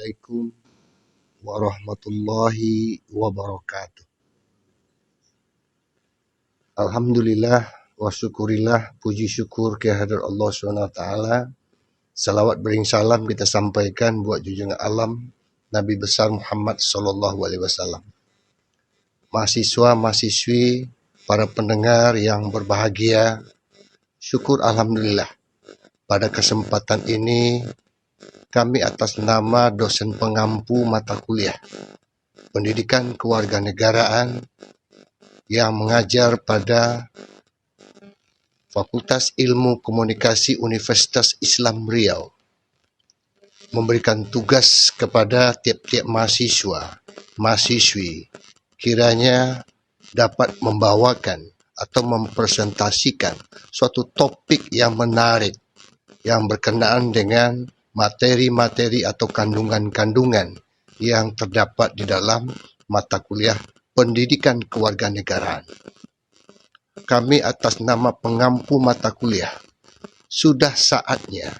Assalamualaikum warahmatullahi wabarakatuh. Alhamdulillah wa syukurillah, puji syukur kehadirat Allah SWT. Salawat bering salam kita sampaikan buat junjungan alam Nabi besar Muhammad SAW. Mahasiswa, mahasiswi, para pendengar yang berbahagia, syukur Alhamdulillah. Pada kesempatan ini, kami atas nama dosen pengampu mata kuliah Pendidikan Kewarganegaraan yang mengajar pada Fakultas Ilmu Komunikasi Universitas Islam Riau memberikan tugas kepada tiap-tiap mahasiswa, mahasiswi kiranya dapat membawakan atau mempresentasikan suatu topik yang menarik yang berkenaan dengan materi-materi atau kandungan-kandungan yang terdapat di dalam mata kuliah Pendidikan Kewarganegaraan. Kami atas nama pengampu mata kuliah, sudah saatnya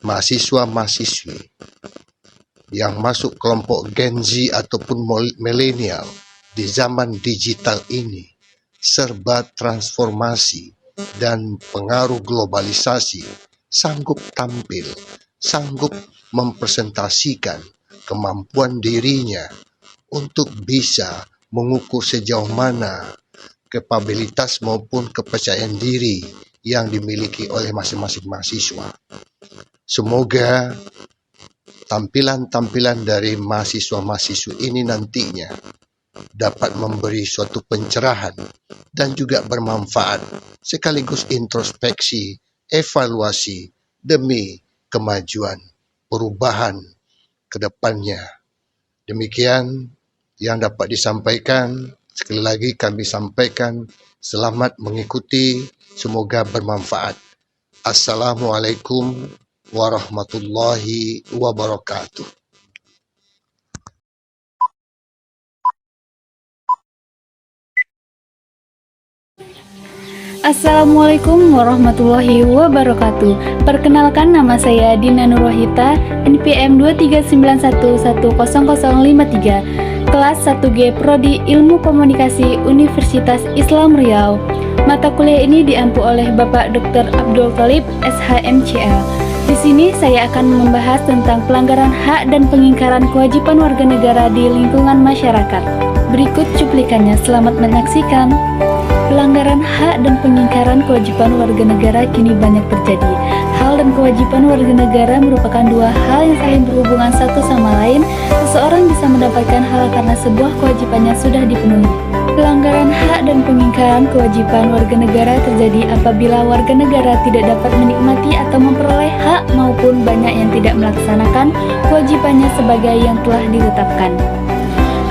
mahasiswa-mahasiswi yang masuk kelompok Gen Z ataupun milenial di zaman digital ini serba transformasi dan pengaruh globalisasi sanggup tampil, sanggup mempresentasikan kemampuan dirinya untuk bisa mengukur sejauh mana kapabilitas maupun kepercayaan diri yang dimiliki oleh masing-masing mahasiswa. Semoga tampilan-tampilan dari mahasiswa-mahasiswa ini nantinya dapat memberi suatu pencerahan dan juga bermanfaat sekaligus introspeksi, evaluasi demi kemajuan, perubahan ke depannya. Demikian yang dapat disampaikan. Sekali lagi kami sampaikan selamat mengikuti, semoga bermanfaat. Assalamualaikum warahmatullahi wabarakatuh. Assalamualaikum warahmatullahi wabarakatuh. Perkenalkan, nama saya Dina Nurwahita, NPM 239110053, kelas 1G Prodi Ilmu Komunikasi Universitas Islam Riau. Mata kuliah ini diampu oleh Bapak Dr. Abdul Thalib, SHMCL. Di sini saya akan membahas tentang pelanggaran hak dan pengingkaran kewajiban warga negara di lingkungan masyarakat. Berikut cuplikannya, selamat menyaksikan. Pelanggaran hak dan pengingkaran kewajiban warga negara kini banyak terjadi. Hal dan kewajiban warga negara merupakan dua hal yang saling berhubungan satu sama lain. Seseorang bisa mendapatkan hal karena sebuah kewajibannya sudah dipenuhi. Pelanggaran hak dan pengingkaran kewajiban warga negara terjadi apabila warga negara tidak dapat menikmati atau memperoleh hak maupun banyak yang tidak melaksanakan kewajibannya sebagai yang telah ditetapkan.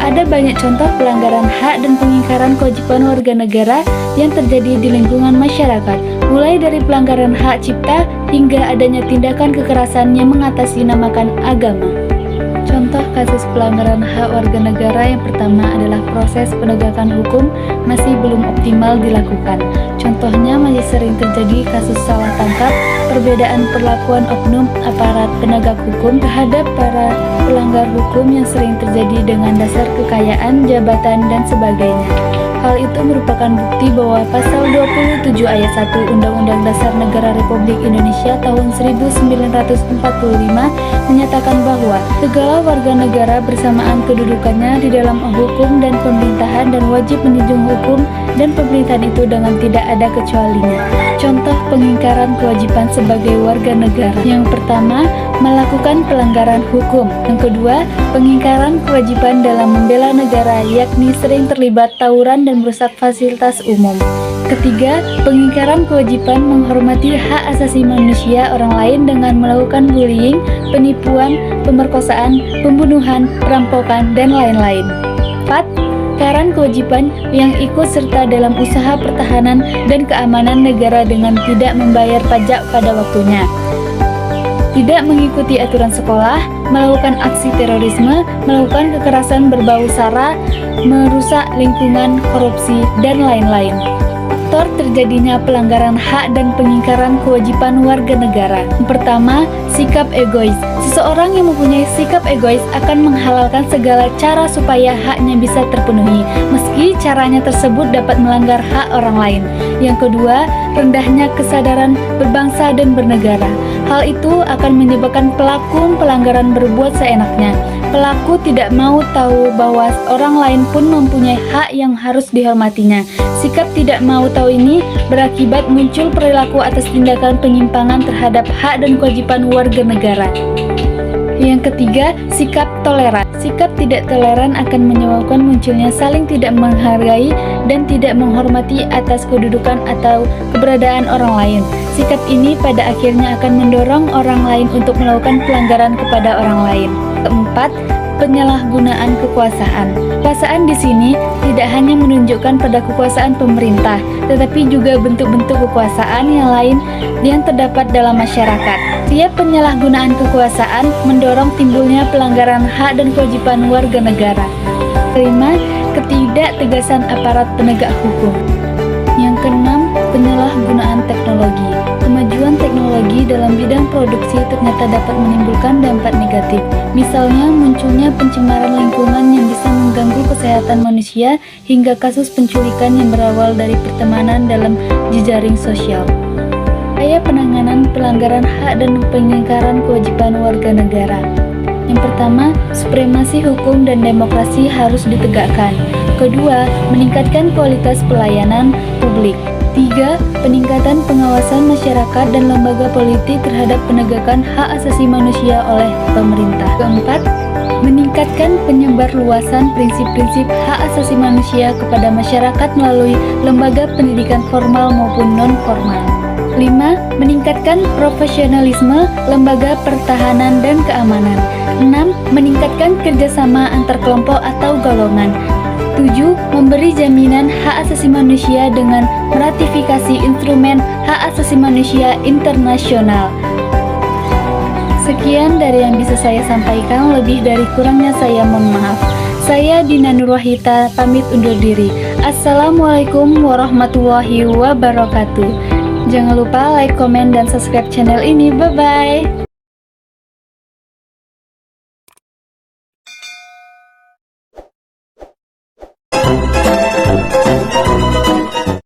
Ada banyak contoh pelanggaran hak dan pengingkaran kewajiban warga negara yang terjadi di lingkungan masyarakat, mulai dari pelanggaran hak cipta hingga adanya tindakan kekerasan yang mengatasnamakan agama. Contoh kasus pelanggaran hak warga negara yang pertama adalah proses penegakan hukum masih belum optimal dilakukan. Contohnya masih sering terjadi kasus salah tangkap, perbedaan perlakuan oknum aparat penegak hukum terhadap para pelanggar hukum yang sering terjadi dengan dasar kekayaan, jabatan, dan sebagainya. Hal itu merupakan bukti bahwa Pasal 27 Ayat 1 Undang-Undang Dasar Negara Republik Indonesia tahun 1945 menyatakan bahwa segala warga negara bersamaan kedudukannya di dalam hukum dan pemerintahan dan wajib menjunjung hukum dan pemerintahan itu dengan tidak ada kecualinya. Contoh pengingkaran kewajiban sebagai warga negara. Yang pertama, melakukan pelanggaran hukum. Yang kedua, pengingkaran kewajiban dalam membela negara, yakni sering terlibat tawuran dan merusak fasilitas umum. Ketiga, pengingkaran kewajiban menghormati hak asasi manusia orang lain dengan melakukan bullying, penipuan, pemerkosaan, pembunuhan, perampokan, dan lain-lain. 4. Pengingkaran kewajiban yang ikut serta dalam usaha pertahanan dan keamanan negara dengan tidak membayar pajak pada waktunya. Tidak mengikuti aturan sekolah, melakukan aksi terorisme, melakukan kekerasan berbau sara, merusak lingkungan, korupsi, dan lain-lain. Faktor terjadinya pelanggaran hak dan pengingkaran kewajiban warga negara. Pertama, sikap egois. Seseorang yang mempunyai sikap egois akan menghalalkan segala cara supaya haknya bisa terpenuhi, meski caranya tersebut dapat melanggar hak orang lain. Yang kedua, rendahnya kesadaran berbangsa dan bernegara. Hal itu akan menyebabkan pelaku pelanggaran berbuat seenaknya. Pelaku tidak mau tahu bahwa orang lain pun mempunyai hak yang harus dihormatinya. Sikap tidak mau tahu ini berakibat muncul perilaku atas tindakan penyimpangan terhadap hak dan kewajiban warga negara. Yang ketiga, sikap toleran. Sikap tidak toleran akan menyebabkan munculnya saling tidak menghargai dan tidak menghormati atas kedudukan atau keberadaan orang lain. Sikap ini pada akhirnya akan mendorong orang lain untuk melakukan pelanggaran kepada orang lain. Keempat, penyalahgunaan kekuasaan. Kekuasaan di sini tidak hanya menunjukkan pada kekuasaan pemerintah, tetapi juga bentuk-bentuk kekuasaan yang lain yang terdapat dalam masyarakat. Setiap penyalahgunaan kekuasaan mendorong timbulnya pelanggaran hak dan kewajiban warga negara. Kelima, ketidaktegasan aparat penegak hukum. Yang keenam, penyalahgunaan teknologi. Kemajuan teknologi dalam bidang produksi ternyata dapat menimbulkan dampak negatif. Misalnya, munculnya pencemaran lingkungan yang bisa mengganggu kesehatan manusia hingga kasus penculikan yang berawal dari pertemanan dalam jejaring sosial. Upaya penanganan pelanggaran hak dan pengingkaran kewajiban warga negara. Yang pertama, supremasi hukum dan demokrasi harus ditegakkan. Kedua, meningkatkan kualitas pelayanan publik. Tiga, peningkatan pengawasan masyarakat dan lembaga politik terhadap penegakan hak asasi manusia oleh pemerintah. Keempat, meningkatkan penyebarluasan prinsip-prinsip hak asasi manusia kepada masyarakat melalui lembaga pendidikan formal maupun non-formal. 5. Meningkatkan profesionalisme lembaga pertahanan dan keamanan. 6. Meningkatkan kerjasama antar kelompok atau golongan. 7. Memberi jaminan hak asasi manusia dengan meratifikasi instrumen hak asasi manusia internasional. Sekian dari yang bisa saya sampaikan, lebih dari kurangnya saya mohon maaf. Saya Dina Nurwahita pamit undur diri. Assalamualaikum warahmatullahi wabarakatuh. Jangan lupa like, komen, dan subscribe channel ini. Bye-bye.